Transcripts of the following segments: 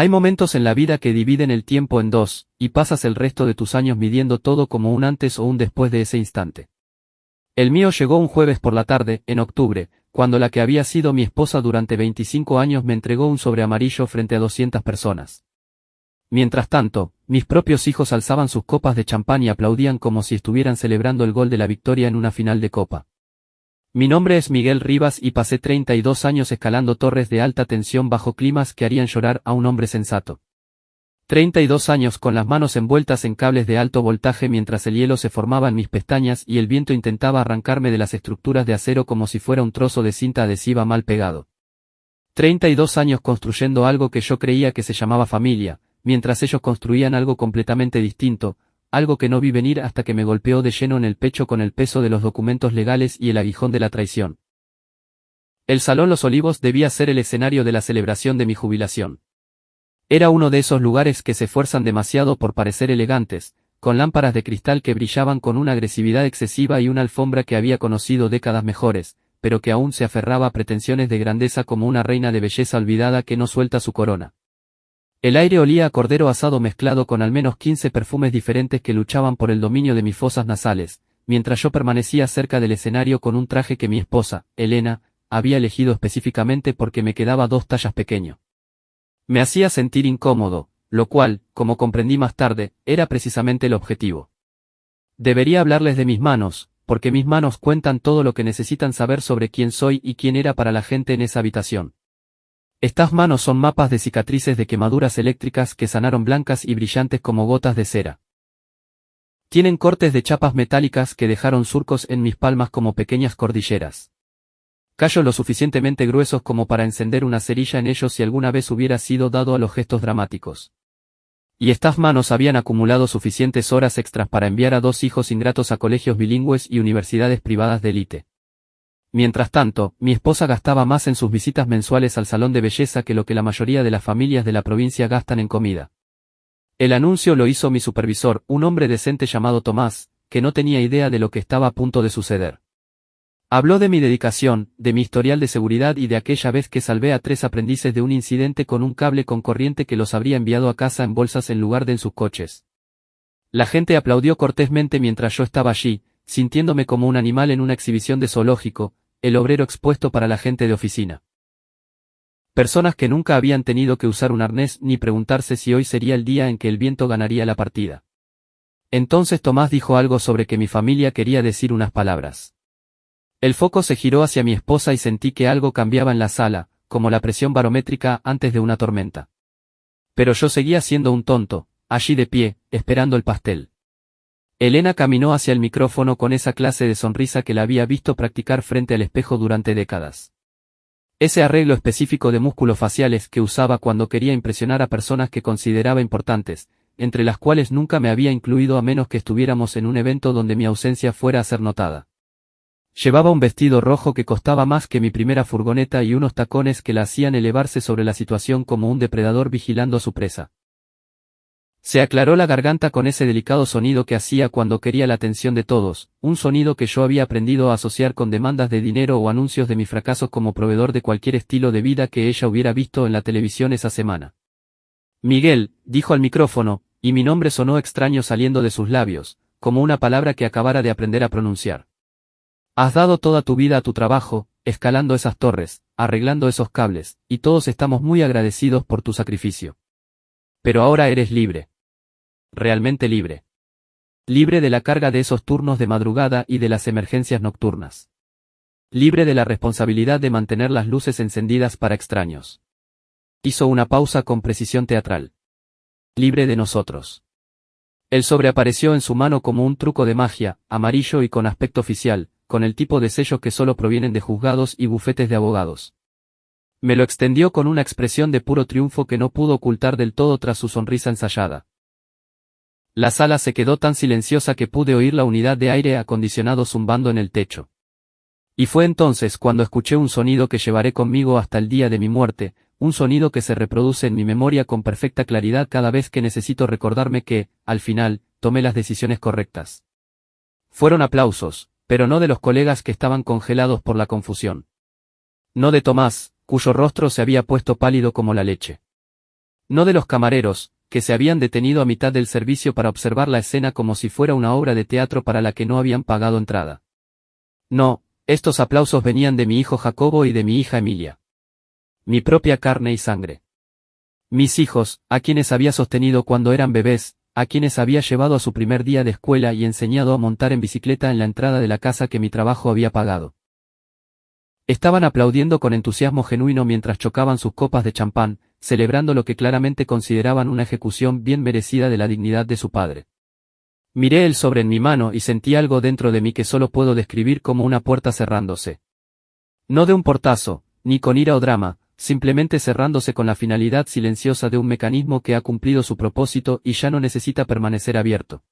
Hay momentos en la vida que dividen el tiempo en dos, y pasas el resto de tus años midiendo todo como un antes o un después de ese instante. El mío llegó un jueves por la tarde, en octubre, cuando la que había sido mi esposa durante 25 años me entregó un sobre amarillo frente a 200 personas. Mientras tanto, mis propios hijos alzaban sus copas de champán y aplaudían como si estuvieran celebrando el gol de la victoria en una final de copa. Mi nombre es Miguel Rivas y pasé 32 años escalando torres de alta tensión bajo climas que harían llorar a un hombre sensato. 32 años con las manos envueltas en cables de alto voltaje mientras el hielo se formaba en mis pestañas y el viento intentaba arrancarme de las estructuras de acero como si fuera un trozo de cinta adhesiva mal pegado. 32 años construyendo algo que yo creía que se llamaba familia, mientras ellos construían algo completamente distinto, algo que no vi venir hasta que me golpeó de lleno en el pecho con el peso de los documentos legales y el aguijón de la traición. El Salón Los Olivos debía ser el escenario de la celebración de mi jubilación. Era uno de esos lugares que se esfuerzan demasiado por parecer elegantes, con lámparas de cristal que brillaban con una agresividad excesiva y una alfombra que había conocido décadas mejores, pero que aún se aferraba a pretensiones de grandeza como una reina de belleza olvidada que no suelta su corona. El aire olía a cordero asado mezclado con al menos 15 perfumes diferentes que luchaban por el dominio de mis fosas nasales, mientras yo permanecía cerca del escenario con un traje que mi esposa, Elena, había elegido específicamente porque me quedaba 2 tallas pequeño. Me hacía sentir incómodo, lo cual, como comprendí más tarde, era precisamente el objetivo. Debería hablarles de mis manos, porque mis manos cuentan todo lo que necesitan saber sobre quién soy y quién era para la gente en esa habitación. Estas manos son mapas de cicatrices de quemaduras eléctricas que sanaron blancas y brillantes como gotas de cera. Tienen cortes de chapas metálicas que dejaron surcos en mis palmas como pequeñas cordilleras. Callos lo suficientemente gruesos como para encender una cerilla en ellos si alguna vez hubiera sido dado a los gestos dramáticos. Y estas manos habían acumulado suficientes horas extras para enviar a 2 hijos ingratos a colegios bilingües y universidades privadas de élite. Mientras tanto, mi esposa gastaba más en sus visitas mensuales al salón de belleza que lo que la mayoría de las familias de la provincia gastan en comida. El anuncio lo hizo mi supervisor, un hombre decente llamado Tomás, que no tenía idea de lo que estaba a punto de suceder. Habló de mi dedicación, de mi historial de seguridad y de aquella vez que salvé a 3 aprendices de un incidente con un cable con corriente que los habría enviado a casa en bolsas en lugar de en sus coches. La gente aplaudió cortésmente mientras yo estaba allí, sintiéndome como un animal en una exhibición de zoológico, el obrero expuesto para la gente de oficina. Personas que nunca habían tenido que usar un arnés ni preguntarse si hoy sería el día en que el viento ganaría la partida. Entonces Tomás dijo algo sobre que mi familia quería decir unas palabras. El foco se giró hacia mi esposa y sentí que algo cambiaba en la sala, como la presión barométrica antes de una tormenta. Pero yo seguía siendo un tonto, allí de pie, esperando el pastel. Elena caminó hacia el micrófono con esa clase de sonrisa que la había visto practicar frente al espejo durante décadas. Ese arreglo específico de músculos faciales que usaba cuando quería impresionar a personas que consideraba importantes, entre las cuales nunca me había incluido a menos que estuviéramos en un evento donde mi ausencia fuera a ser notada. Llevaba un vestido rojo que costaba más que mi primera furgoneta y unos tacones que la hacían elevarse sobre la situación como un depredador vigilando a su presa. Se aclaró la garganta con ese delicado sonido que hacía cuando quería la atención de todos, un sonido que yo había aprendido a asociar con demandas de dinero o anuncios de mis fracasos como proveedor de cualquier estilo de vida que ella hubiera visto en la televisión esa semana. Miguel, dijo al micrófono, y mi nombre sonó extraño saliendo de sus labios, como una palabra que acabara de aprender a pronunciar. Has dado toda tu vida a tu trabajo, escalando esas torres, arreglando esos cables, y todos estamos muy agradecidos por tu sacrificio. Pero ahora eres libre. Realmente libre. Libre de la carga de esos turnos de madrugada y de las emergencias nocturnas. Libre de la responsabilidad de mantener las luces encendidas para extraños. Hizo una pausa con precisión teatral. Libre de nosotros. El sobre apareció en su mano como un truco de magia, amarillo y con aspecto oficial, con el tipo de sellos que solo provienen de juzgados y bufetes de abogados. Me lo extendió con una expresión de puro triunfo que no pudo ocultar del todo tras su sonrisa ensayada. La sala se quedó tan silenciosa que pude oír la unidad de aire acondicionado zumbando en el techo. Y fue entonces cuando escuché un sonido que llevaré conmigo hasta el día de mi muerte, un sonido que se reproduce en mi memoria con perfecta claridad cada vez que necesito recordarme que, al final, tomé las decisiones correctas. Fueron aplausos, pero no de los colegas que estaban congelados por la confusión. No de Tomás, cuyo rostro se había puesto pálido como la leche. No de los camareros, que se habían detenido a mitad del servicio para observar la escena como si fuera una obra de teatro para la que no habían pagado entrada. No, estos aplausos venían de mi hijo Jacobo y de mi hija Emilia. Mi propia carne y sangre. Mis hijos, a quienes había sostenido cuando eran bebés, a quienes había llevado a su primer día de escuela y enseñado a montar en bicicleta en la entrada de la casa que mi trabajo había pagado. Estaban aplaudiendo con entusiasmo genuino mientras chocaban sus copas de champán, celebrando lo que claramente consideraban una ejecución bien merecida de la dignidad de su padre. Miré el sobre en mi mano y sentí algo dentro de mí que solo puedo describir como una puerta cerrándose. No de un portazo, ni con ira o drama, simplemente cerrándose con la finalidad silenciosa de un mecanismo que ha cumplido su propósito y ya no necesita permanecer abierto.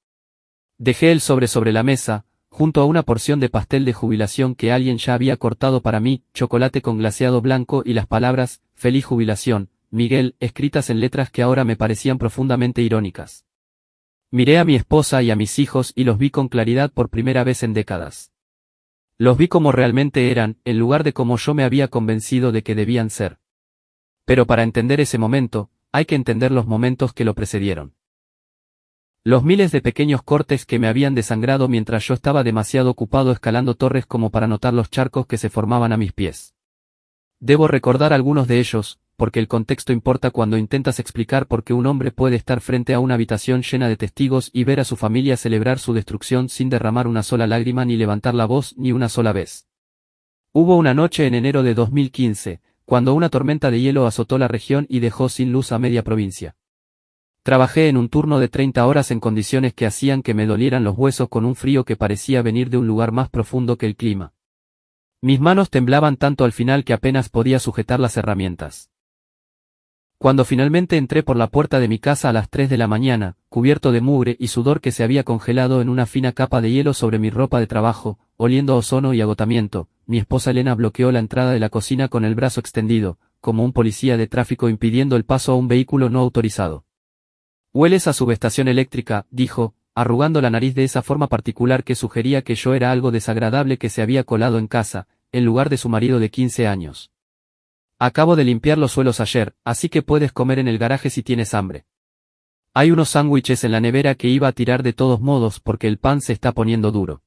Dejé el sobre la mesa, junto a una porción de pastel de jubilación que alguien ya había cortado para mí, chocolate con glaseado blanco y las palabras, «Feliz jubilación, Miguel», escritas en letras que ahora me parecían profundamente irónicas. Miré a mi esposa y a mis hijos y los vi con claridad por primera vez en décadas. Los vi como realmente eran, en lugar de como yo me había convencido de que debían ser. Pero para entender ese momento, hay que entender los momentos que lo precedieron. Los miles de pequeños cortes que me habían desangrado mientras yo estaba demasiado ocupado escalando torres como para notar los charcos que se formaban a mis pies. Debo recordar algunos de ellos, porque el contexto importa cuando intentas explicar por qué un hombre puede estar frente a una habitación llena de testigos y ver a su familia celebrar su destrucción sin derramar una sola lágrima ni levantar la voz ni una sola vez. Hubo una noche en enero de 2015, cuando una tormenta de hielo azotó la región y dejó sin luz a media provincia. Trabajé en un turno de 30 horas en condiciones que hacían que me dolieran los huesos con un frío que parecía venir de un lugar más profundo que el clima. Mis manos temblaban tanto al final que apenas podía sujetar las herramientas. Cuando finalmente entré por la puerta de mi casa a las 3 de la mañana, cubierto de mugre y sudor que se había congelado en una fina capa de hielo sobre mi ropa de trabajo, oliendo a ozono y agotamiento, mi esposa Elena bloqueó la entrada de la cocina con el brazo extendido, como un policía de tráfico impidiendo el paso a un vehículo no autorizado. «Hueles a subestación eléctrica», dijo, arrugando la nariz de esa forma particular que sugería que yo era algo desagradable que se había colado en casa, en lugar de su marido de 15 años. «Acabo de limpiar los suelos ayer, así que puedes comer en el garaje si tienes hambre. Hay unos sándwiches en la nevera que iba a tirar de todos modos porque el pan se está poniendo duro».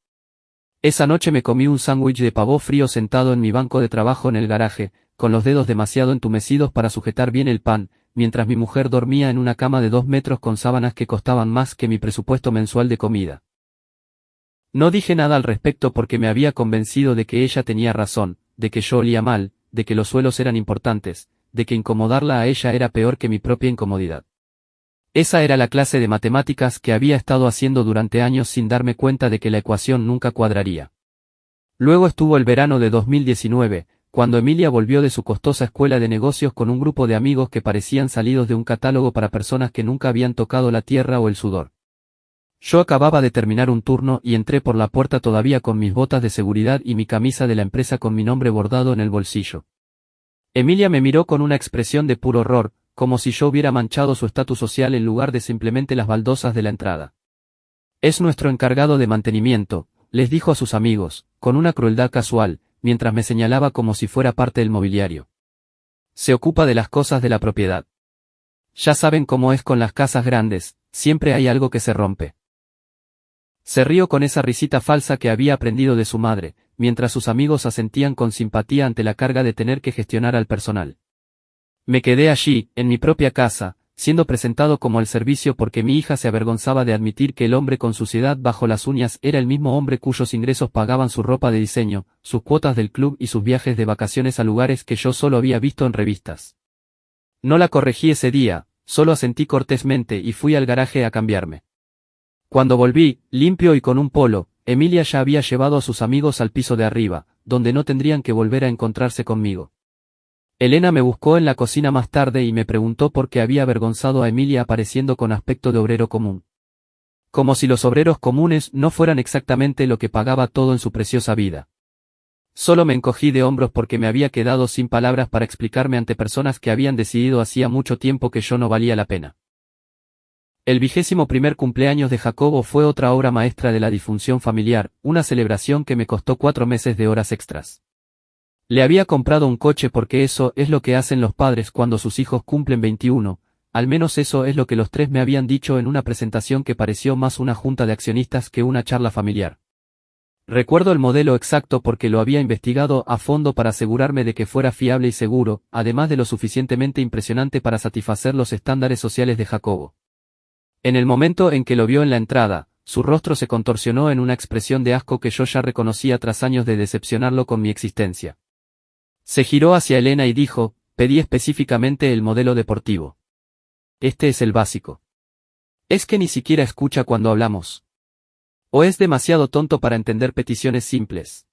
Esa noche me comí un sándwich de pavo frío sentado en mi banco de trabajo en el garaje, con los dedos demasiado entumecidos para sujetar bien el pan, mientras mi mujer dormía en una cama de 2 metros con sábanas que costaban más que mi presupuesto mensual de comida. No dije nada al respecto porque me había convencido de que ella tenía razón, de que yo olía mal, de que los suelos eran importantes, de que incomodarla a ella era peor que mi propia incomodidad. Esa era la clase de matemáticas que había estado haciendo durante años sin darme cuenta de que la ecuación nunca cuadraría. Luego estuvo el verano de 2019, cuando Emilia volvió de su costosa escuela de negocios con un grupo de amigos que parecían salidos de un catálogo para personas que nunca habían tocado la tierra o el sudor. Yo acababa de terminar un turno y entré por la puerta todavía con mis botas de seguridad y mi camisa de la empresa con mi nombre bordado en el bolsillo. Emilia me miró con una expresión de puro horror, como si yo hubiera manchado su estatus social en lugar de simplemente las baldosas de la entrada. «Es nuestro encargado de mantenimiento», les dijo a sus amigos, con una crueldad casual, mientras me señalaba como si fuera parte del mobiliario. «Se ocupa de las cosas de la propiedad. Ya saben cómo es con las casas grandes, siempre hay algo que se rompe». Se rió con esa risita falsa que había aprendido de su madre, mientras sus amigos asentían con simpatía ante la carga de tener que gestionar al personal. Me quedé allí, en mi propia casa, siendo presentado como el servicio porque mi hija se avergonzaba de admitir que el hombre con suciedad bajo las uñas era el mismo hombre cuyos ingresos pagaban su ropa de diseño, sus cuotas del club y sus viajes de vacaciones a lugares que yo solo había visto en revistas. No la corregí ese día, solo asentí cortésmente y fui al garaje a cambiarme. Cuando volví, limpio y con un polo, Emilia ya había llevado a sus amigos al piso de arriba, donde no tendrían que volver a encontrarse conmigo. Elena me buscó en la cocina más tarde y me preguntó por qué había avergonzado a Emilia apareciendo con aspecto de obrero común. Como si los obreros comunes no fueran exactamente lo que pagaba todo en su preciosa vida. Solo me encogí de hombros porque me había quedado sin palabras para explicarme ante personas que habían decidido hacía mucho tiempo que yo no valía la pena. El 21º cumpleaños de Jacobo fue otra obra maestra de la disfunción familiar, una celebración que me costó 4 meses de horas extras. Le había comprado un coche porque eso es lo que hacen los padres cuando sus hijos cumplen 21, al menos eso es lo que los tres me habían dicho en una presentación que pareció más una junta de accionistas que una charla familiar. Recuerdo el modelo exacto porque lo había investigado a fondo para asegurarme de que fuera fiable y seguro, además de lo suficientemente impresionante para satisfacer los estándares sociales de Jacobo. En el momento en que lo vio en la entrada, su rostro se contorsionó en una expresión de asco que yo ya reconocía tras años de decepcionarlo con mi existencia. Se giró hacia Elena y dijo, pedí específicamente el modelo deportivo. Este es el básico. ¿Es que ni siquiera escucha cuando hablamos? ¿O es demasiado tonto para entender peticiones simples?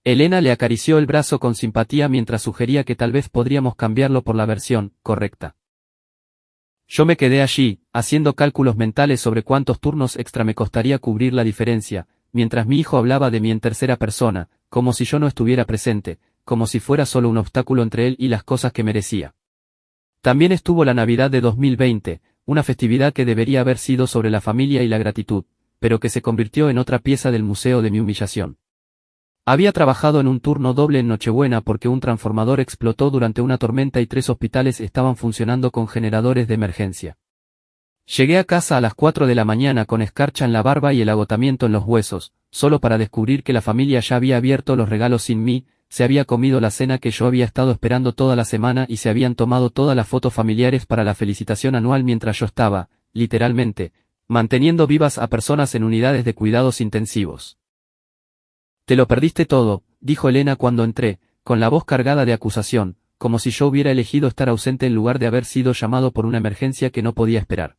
Elena le acarició el brazo con simpatía mientras sugería que tal vez podríamos cambiarlo por la versión correcta. Yo me quedé allí, haciendo cálculos mentales sobre cuántos turnos extra me costaría cubrir la diferencia, mientras mi hijo hablaba de mí en tercera persona, como si yo no estuviera presente, como si fuera solo un obstáculo entre él y las cosas que merecía. También estuvo la Navidad de 2020, una festividad que debería haber sido sobre la familia y la gratitud, pero que se convirtió en otra pieza del museo de mi humillación. Había trabajado en un turno doble en Nochebuena porque un transformador explotó durante una tormenta y 3 hospitales estaban funcionando con generadores de emergencia. Llegué a casa a las 4 de la mañana con escarcha en la barba y el agotamiento en los huesos, solo para descubrir que la familia ya había abierto los regalos sin mí, se había comido la cena que yo había estado esperando toda la semana y se habían tomado todas las fotos familiares para la felicitación anual mientras yo estaba, literalmente, manteniendo vivas a personas en unidades de cuidados intensivos. Te lo perdiste todo, dijo Elena cuando entré, con la voz cargada de acusación, como si yo hubiera elegido estar ausente en lugar de haber sido llamado por una emergencia que no podía esperar.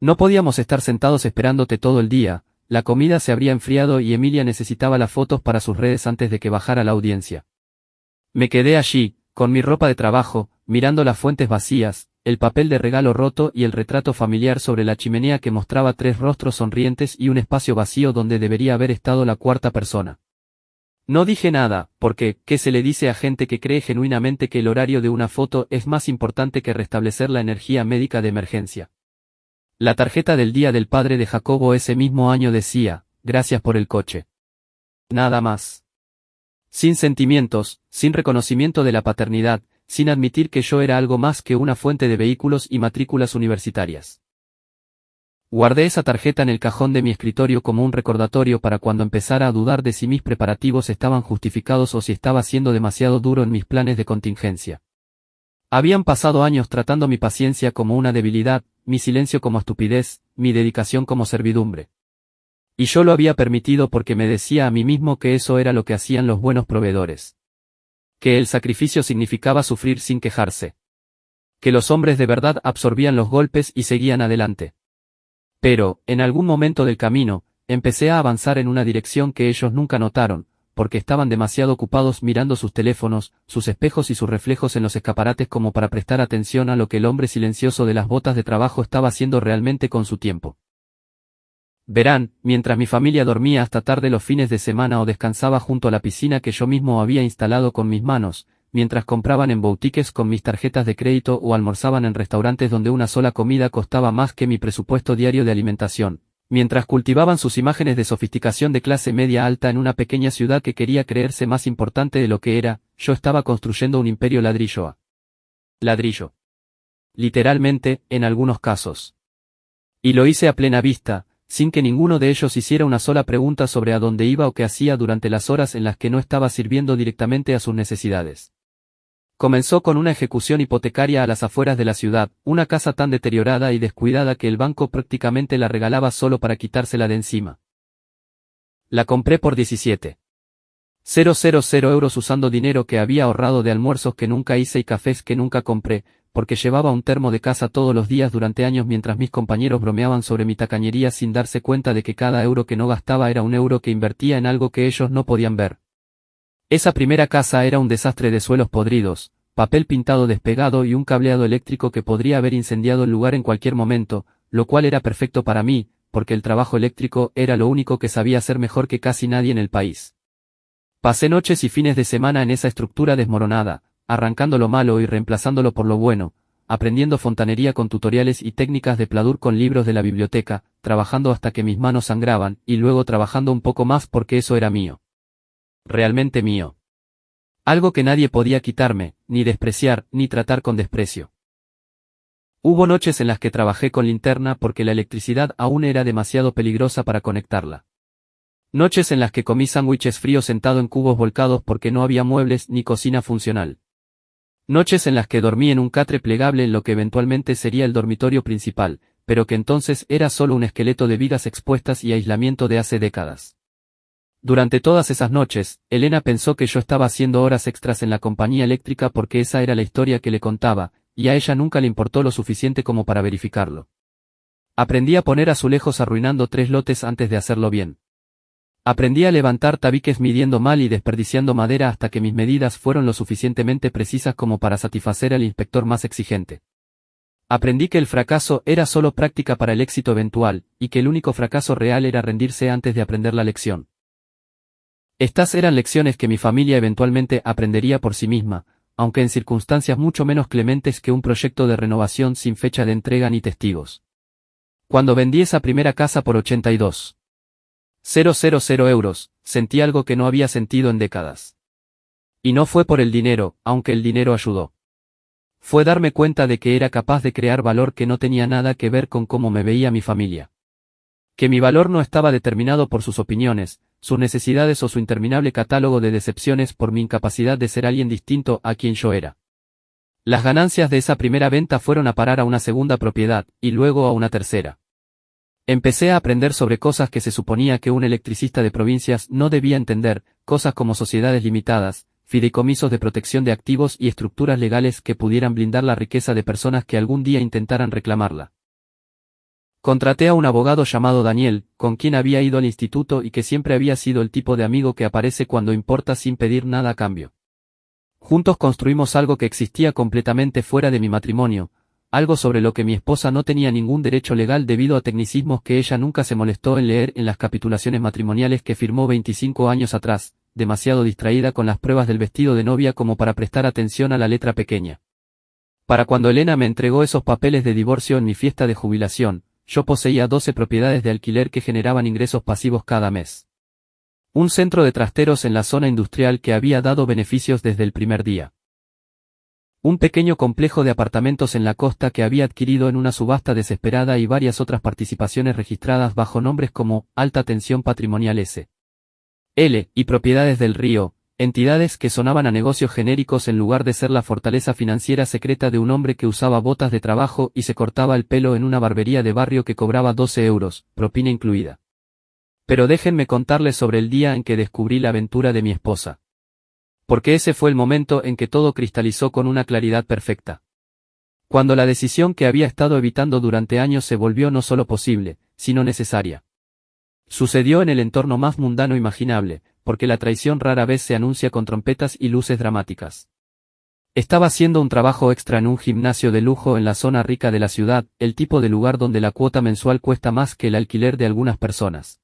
No podíamos estar sentados esperándote todo el día, la comida se habría enfriado y Emilia necesitaba las fotos para sus redes antes de que bajara la audiencia. Me quedé allí, con mi ropa de trabajo, mirando las fuentes vacías, el papel de regalo roto y el retrato familiar sobre la chimenea que mostraba 3 rostros sonrientes y un espacio vacío donde debería haber estado la cuarta persona. No dije nada, porque, ¿qué se le dice a gente que cree genuinamente que el horario de una foto es más importante que restablecer la energía médica de emergencia? La tarjeta del Día del Padre de Jacobo ese mismo año decía, gracias por el coche. Nada más. Sin sentimientos, sin reconocimiento de la paternidad, sin admitir que yo era algo más que una fuente de vehículos y matrículas universitarias. Guardé esa tarjeta en el cajón de mi escritorio como un recordatorio para cuando empezara a dudar de si mis preparativos estaban justificados o si estaba siendo demasiado duro en mis planes de contingencia. Habían pasado años tratando mi paciencia como una debilidad, mi silencio como estupidez, mi dedicación como servidumbre. Y yo lo había permitido porque me decía a mí mismo que eso era lo que hacían los buenos proveedores. Que el sacrificio significaba sufrir sin quejarse. Que los hombres de verdad absorbían los golpes y seguían adelante. Pero, en algún momento del camino, empecé a avanzar en una dirección que ellos nunca notaron, porque estaban demasiado ocupados mirando sus teléfonos, sus espejos y sus reflejos en los escaparates como para prestar atención a lo que el hombre silencioso de las botas de trabajo estaba haciendo realmente con su tiempo. Verán, mientras mi familia dormía hasta tarde los fines de semana o descansaba junto a la piscina que yo mismo había instalado con mis manos, mientras compraban en boutiques con mis tarjetas de crédito o almorzaban en restaurantes donde una sola comida costaba más que mi presupuesto diario de alimentación, mientras cultivaban sus imágenes de sofisticación de clase media alta en una pequeña ciudad que quería creerse más importante de lo que era, yo estaba construyendo un imperio ladrillo a ladrillo. Literalmente, en algunos casos. Y lo hice a plena vista, sin que ninguno de ellos hiciera una sola pregunta sobre a dónde iba o qué hacía durante las horas en las que no estaba sirviendo directamente a sus necesidades. Comenzó con una ejecución hipotecaria a las afueras de la ciudad, una casa tan deteriorada y descuidada que el banco prácticamente la regalaba solo para quitársela de encima. La compré por 17,000 euros usando dinero que había ahorrado de almuerzos que nunca hice y cafés que nunca compré, porque llevaba un termo de casa todos los días durante años mientras mis compañeros bromeaban sobre mi tacañería sin darse cuenta de que cada euro que no gastaba era un euro que invertía en algo que ellos no podían ver. Esa primera casa era un desastre de suelos podridos, papel pintado despegado y un cableado eléctrico que podría haber incendiado el lugar en cualquier momento, lo cual era perfecto para mí, porque el trabajo eléctrico era lo único que sabía hacer mejor que casi nadie en el país. Pasé noches y fines de semana en esa estructura desmoronada, arrancando lo malo y reemplazándolo por lo bueno, aprendiendo fontanería con tutoriales y técnicas de pladur con libros de la biblioteca, trabajando hasta que mis manos sangraban, y luego trabajando un poco más porque eso era mío. Realmente mío. Algo que nadie podía quitarme, ni despreciar, ni tratar con desprecio. Hubo noches en las que trabajé con linterna porque la electricidad aún era demasiado peligrosa para conectarla. Noches en las que comí sándwiches fríos sentado en cubos volcados porque no había muebles ni cocina funcional. Noches en las que dormí en un catre plegable en lo que eventualmente sería el dormitorio principal, pero que entonces era solo un esqueleto de vigas expuestas y aislamiento de hace décadas. Durante todas esas noches, Elena pensó que yo estaba haciendo horas extras en la compañía eléctrica porque esa era la historia que le contaba, y a ella nunca le importó lo suficiente como para verificarlo. Aprendí a poner azulejos arruinando 3 lotes antes de hacerlo bien. Aprendí a levantar tabiques midiendo mal y desperdiciando madera hasta que mis medidas fueron lo suficientemente precisas como para satisfacer al inspector más exigente. Aprendí que el fracaso era solo práctica para el éxito eventual, y que el único fracaso real era rendirse antes de aprender la lección. Estas eran lecciones que mi familia eventualmente aprendería por sí misma, aunque en circunstancias mucho menos clementes que un proyecto de renovación sin fecha de entrega ni testigos. Cuando vendí esa primera casa por 82,000 euros, sentí algo que no había sentido en décadas. Y no fue por el dinero, aunque el dinero ayudó. Fue darme cuenta de que era capaz de crear valor que no tenía nada que ver con cómo me veía mi familia. Que mi valor no estaba determinado por sus opiniones, sus necesidades o su interminable catálogo de decepciones por mi incapacidad de ser alguien distinto a quien yo era. Las ganancias de esa primera venta fueron a parar a una segunda propiedad, y luego a una tercera. Empecé a aprender sobre cosas que se suponía que un electricista de provincias no debía entender, cosas como sociedades limitadas, fideicomisos de protección de activos y estructuras legales que pudieran blindar la riqueza de personas que algún día intentaran reclamarla. Contraté a un abogado llamado Daniel, con quien había ido al instituto y que siempre había sido el tipo de amigo que aparece cuando importa sin pedir nada a cambio. Juntos construimos algo que existía completamente fuera de mi matrimonio, algo sobre lo que mi esposa no tenía ningún derecho legal debido a tecnicismos que ella nunca se molestó en leer en las capitulaciones matrimoniales que firmó 25 años atrás, demasiado distraída con las pruebas del vestido de novia como para prestar atención a la letra pequeña. Para cuando Elena me entregó esos papeles de divorcio en mi fiesta de jubilación, yo poseía 12 propiedades de alquiler que generaban ingresos pasivos cada mes. Un centro de trasteros en la zona industrial que había dado beneficios desde el primer día. Un pequeño complejo de apartamentos en la costa que había adquirido en una subasta desesperada y varias otras participaciones registradas bajo nombres como Alta Tensión Patrimonial S.L. y Propiedades del Río, entidades que sonaban a negocios genéricos en lugar de ser la fortaleza financiera secreta de un hombre que usaba botas de trabajo y se cortaba el pelo en una barbería de barrio que cobraba 12 euros, propina incluida. Pero déjenme contarles sobre el día en que descubrí la aventura de mi esposa. Porque ese fue el momento en que todo cristalizó con una claridad perfecta. Cuando la decisión que había estado evitando durante años se volvió no solo posible, sino necesaria. Sucedió en el entorno más mundano imaginable, porque la traición rara vez se anuncia con trompetas y luces dramáticas. Estaba haciendo un trabajo extra en un gimnasio de lujo en la zona rica de la ciudad, el tipo de lugar donde la cuota mensual cuesta más que el alquiler de algunas personas.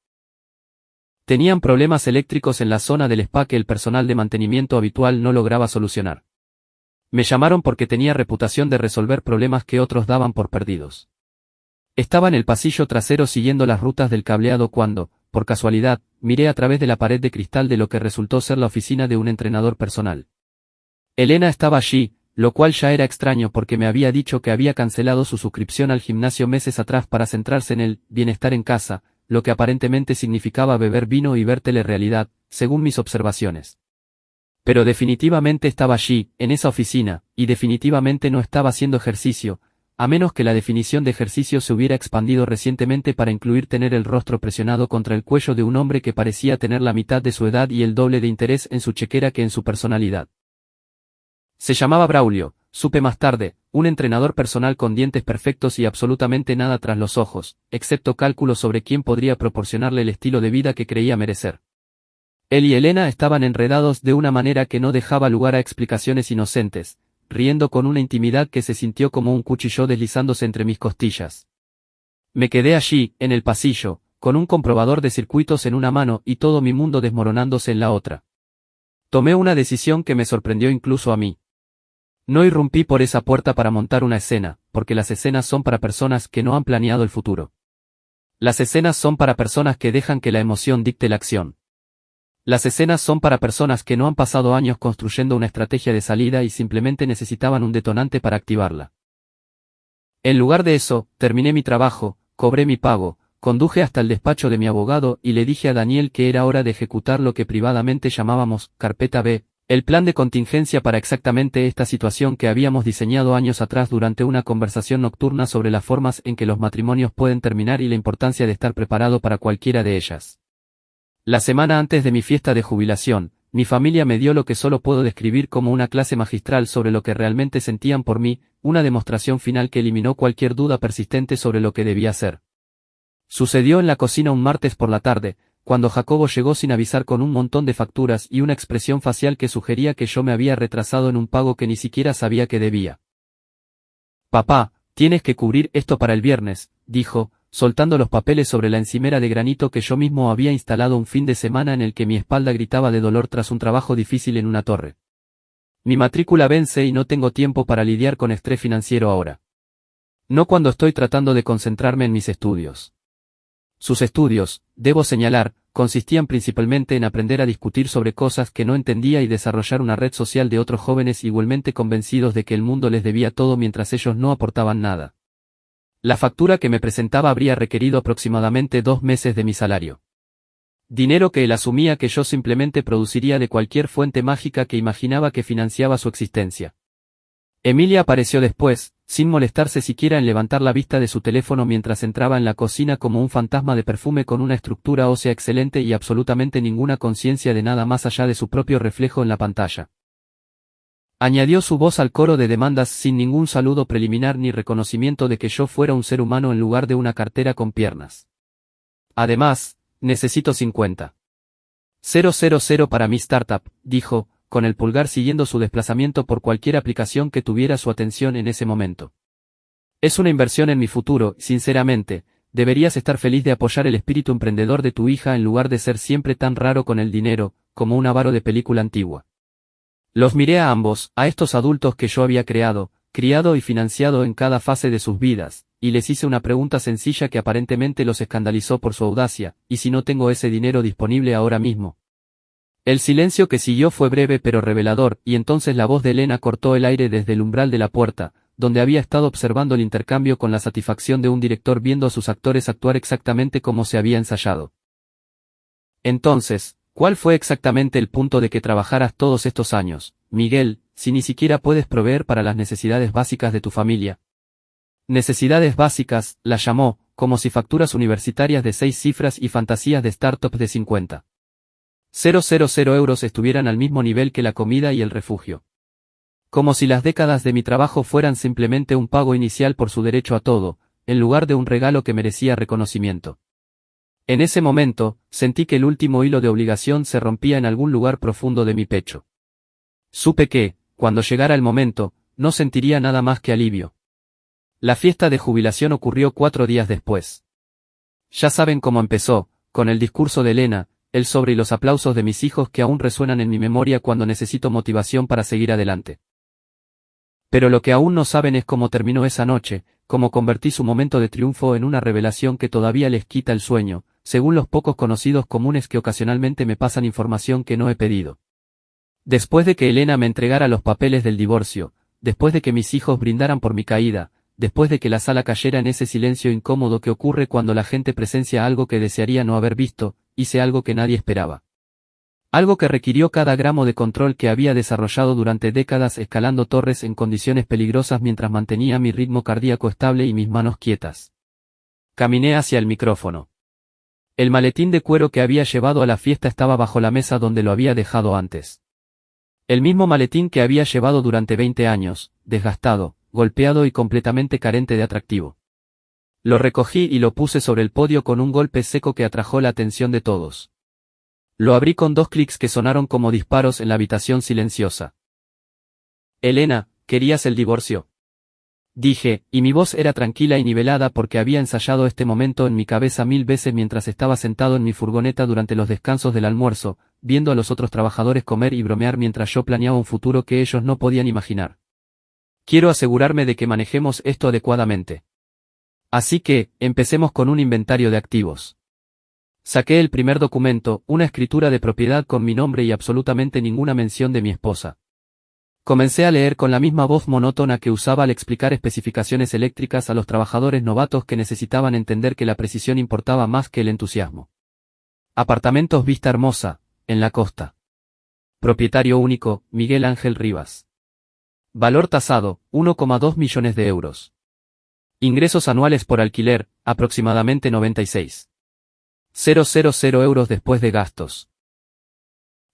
Tenían problemas eléctricos en la zona del spa que el personal de mantenimiento habitual no lograba solucionar. Me llamaron porque tenía reputación de resolver problemas que otros daban por perdidos. Estaba en el pasillo trasero siguiendo las rutas del cableado cuando, por casualidad, miré a través de la pared de cristal de lo que resultó ser la oficina de un entrenador personal. Elena estaba allí, lo cual ya era extraño porque me había dicho que había cancelado su suscripción al gimnasio meses atrás para centrarse en el bienestar en casa, lo que aparentemente significaba beber vino y ver telerrealidad, según mis observaciones. Pero definitivamente estaba allí, en esa oficina, y definitivamente no estaba haciendo ejercicio, a menos que la definición de ejercicio se hubiera expandido recientemente para incluir tener el rostro presionado contra el cuello de un hombre que parecía tener la mitad de su edad y el doble de interés en su chequera que en su personalidad. Se llamaba Braulio, supe más tarde, un entrenador personal con dientes perfectos y absolutamente nada tras los ojos, excepto cálculos sobre quién podría proporcionarle el estilo de vida que creía merecer. Él y Elena estaban enredados de una manera que no dejaba lugar a explicaciones inocentes, riendo con una intimidad que se sintió como un cuchillo deslizándose entre mis costillas. Me quedé allí, en el pasillo, con un comprobador de circuitos en una mano y todo mi mundo desmoronándose en la otra. Tomé una decisión que me sorprendió incluso a mí. No irrumpí por esa puerta para montar una escena, porque las escenas son para personas que no han planeado el futuro. Las escenas son para personas que dejan que la emoción dicte la acción. Las escenas son para personas que no han pasado años construyendo una estrategia de salida y simplemente necesitaban un detonante para activarla. En lugar de eso, terminé mi trabajo, cobré mi pago, conduje hasta el despacho de mi abogado y le dije a Daniel que era hora de ejecutar lo que privadamente llamábamos carpeta B, el plan de contingencia para exactamente esta situación que habíamos diseñado años atrás durante una conversación nocturna sobre las formas en que los matrimonios pueden terminar y la importancia de estar preparado para cualquiera de ellas. La semana antes de mi fiesta de jubilación, mi familia me dio lo que solo puedo describir como una clase magistral sobre lo que realmente sentían por mí, una demostración final que eliminó cualquier duda persistente sobre lo que debía hacer. Sucedió en la cocina un martes por la tarde, cuando Jacobo llegó sin avisar con un montón de facturas y una expresión facial que sugería que yo me había retrasado en un pago que ni siquiera sabía que debía. «Papá, tienes que cubrir esto para el viernes», dijo, soltando los papeles sobre la encimera de granito que yo mismo había instalado un fin de semana en el que mi espalda gritaba de dolor tras un trabajo difícil en una torre. Mi matrícula vence y no tengo tiempo para lidiar con estrés financiero ahora. No cuando estoy tratando de concentrarme en mis estudios. Sus estudios, debo señalar, consistían principalmente en aprender a discutir sobre cosas que no entendía y desarrollar una red social de otros jóvenes igualmente convencidos de que el mundo les debía todo mientras ellos no aportaban nada. La factura que me presentaba habría requerido aproximadamente 2 meses de mi salario. Dinero que él asumía que yo simplemente produciría de cualquier fuente mágica que imaginaba que financiaba su existencia. Emilia apareció después, sin molestarse siquiera en levantar la vista de su teléfono mientras entraba en la cocina como un fantasma de perfume con una estructura ósea excelente y absolutamente ninguna conciencia de nada más allá de su propio reflejo en la pantalla. Añadió su voz al coro de demandas sin ningún saludo preliminar ni reconocimiento de que yo fuera un ser humano en lugar de una cartera con piernas. Además, necesito 50.000 para mi startup, dijo, con el pulgar siguiendo su desplazamiento por cualquier aplicación que tuviera su atención en ese momento. Es una inversión en mi futuro, sinceramente, deberías estar feliz de apoyar el espíritu emprendedor de tu hija en lugar de ser siempre tan raro con el dinero, como un avaro de película antigua. Los miré a ambos, a estos adultos que yo había criado y financiado en cada fase de sus vidas, y les hice una pregunta sencilla que aparentemente los escandalizó por su audacia: ¿y si no tengo ese dinero disponible ahora mismo? El silencio que siguió fue breve pero revelador, y entonces la voz de Elena cortó el aire desde el umbral de la puerta, donde había estado observando el intercambio con la satisfacción de un director viendo a sus actores actuar exactamente como se había ensayado. Entonces, ¿cuál fue exactamente el punto de que trabajaras todos estos años, Miguel, si ni siquiera puedes proveer para las necesidades básicas de tu familia? Necesidades básicas, las llamó, como si facturas universitarias de 6 cifras y fantasías de startups de 50.000 euros estuvieran al mismo nivel que la comida y el refugio. Como si las décadas de mi trabajo fueran simplemente un pago inicial por su derecho a todo, en lugar de un regalo que merecía reconocimiento. En ese momento, sentí que el último hilo de obligación se rompía en algún lugar profundo de mi pecho. Supe que, cuando llegara el momento, no sentiría nada más que alivio. La fiesta de jubilación ocurrió 4 días después. Ya saben cómo empezó, con el discurso de Elena, el sobre y los aplausos de mis hijos que aún resuenan en mi memoria cuando necesito motivación para seguir adelante. Pero lo que aún no saben es cómo terminó esa noche, cómo convertí su momento de triunfo en una revelación que todavía les quita el sueño, según los pocos conocidos comunes que ocasionalmente me pasan información que no he pedido. Después de que Elena me entregara los papeles del divorcio, después de que mis hijos brindaran por mi caída, después de que la sala cayera en ese silencio incómodo que ocurre cuando la gente presencia algo que desearía no haber visto, hice algo que nadie esperaba. Algo que requirió cada gramo de control que había desarrollado durante décadas escalando torres en condiciones peligrosas mientras mantenía mi ritmo cardíaco estable y mis manos quietas. Caminé hacia el micrófono. El maletín de cuero que había llevado a la fiesta estaba bajo la mesa donde lo había dejado antes. El mismo maletín que había llevado durante 20 años, desgastado, golpeado y completamente carente de atractivo. Lo recogí y lo puse sobre el podio con un golpe seco que atrajo la atención de todos. Lo abrí con 2 clics que sonaron como disparos en la habitación silenciosa. Elena, ¿querías el divorcio? Dije, y mi voz era tranquila y nivelada porque había ensayado este momento en mi cabeza 1000 veces mientras estaba sentado en mi furgoneta durante los descansos del almuerzo, viendo a los otros trabajadores comer y bromear mientras yo planeaba un futuro que ellos no podían imaginar. Quiero asegurarme de que manejemos esto adecuadamente. Así que, empecemos con un inventario de activos. Saqué el primer documento, una escritura de propiedad con mi nombre y absolutamente ninguna mención de mi esposa. Comencé a leer con la misma voz monótona que usaba al explicar especificaciones eléctricas a los trabajadores novatos que necesitaban entender que la precisión importaba más que el entusiasmo. Apartamentos Vista Hermosa, en la costa. Propietario único, Miguel Ángel Rivas. Valor tasado, 1,2 millones de euros. Ingresos anuales por alquiler, aproximadamente 96.000 euros después de gastos.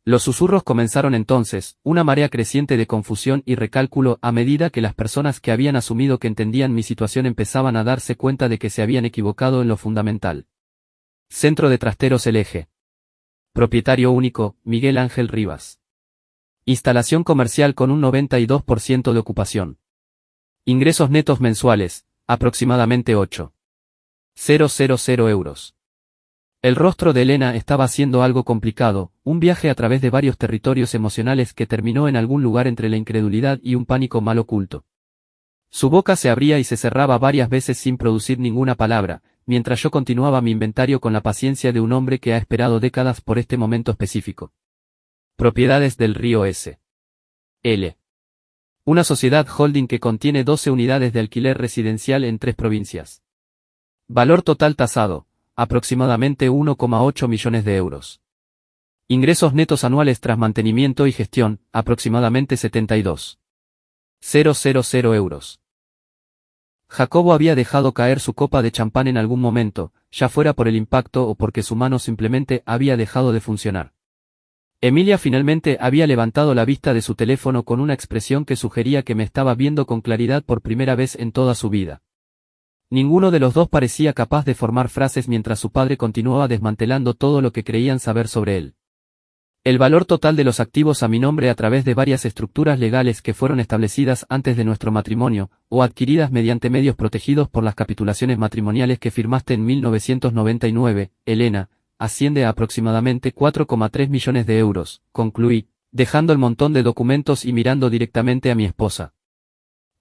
Los susurros comenzaron entonces, una marea creciente de confusión y recálculo a medida que las personas que habían asumido que entendían mi situación empezaban a darse cuenta de que se habían equivocado en lo fundamental. Centro de Trasteros El Eje. Propietario único, Miguel Ángel Rivas. Instalación comercial con un 92% de ocupación. Ingresos netos mensuales, aproximadamente 8.000 euros. El rostro de Elena estaba haciendo algo complicado, un viaje a través de varios territorios emocionales que terminó en algún lugar entre la incredulidad y un pánico mal oculto. Su boca se abría y se cerraba varias veces sin producir ninguna palabra, mientras yo continuaba mi inventario con la paciencia de un hombre que ha esperado décadas por este momento específico. Propiedades del Río S.L. Una sociedad holding que contiene 12 unidades de alquiler residencial en 3 provincias. Valor total tasado, aproximadamente 1,8 millones de euros. Ingresos netos anuales tras mantenimiento y gestión, aproximadamente 72.000 euros. Jacobo había dejado caer su copa de champán en algún momento, ya fuera por el impacto o porque su mano simplemente había dejado de funcionar. Emilia finalmente había levantado la vista de su teléfono con una expresión que sugería que me estaba viendo con claridad por primera vez en toda su vida. Ninguno de los dos parecía capaz de formar frases mientras su padre continuaba desmantelando todo lo que creían saber sobre él. El valor total de los activos a mi nombre a través de varias estructuras legales que fueron establecidas antes de nuestro matrimonio, o adquiridas mediante medios protegidos por las capitulaciones matrimoniales que firmaste en 1999, Elena, asciende a aproximadamente 4,3 millones de euros, concluí, dejando el montón de documentos y mirando directamente a mi esposa.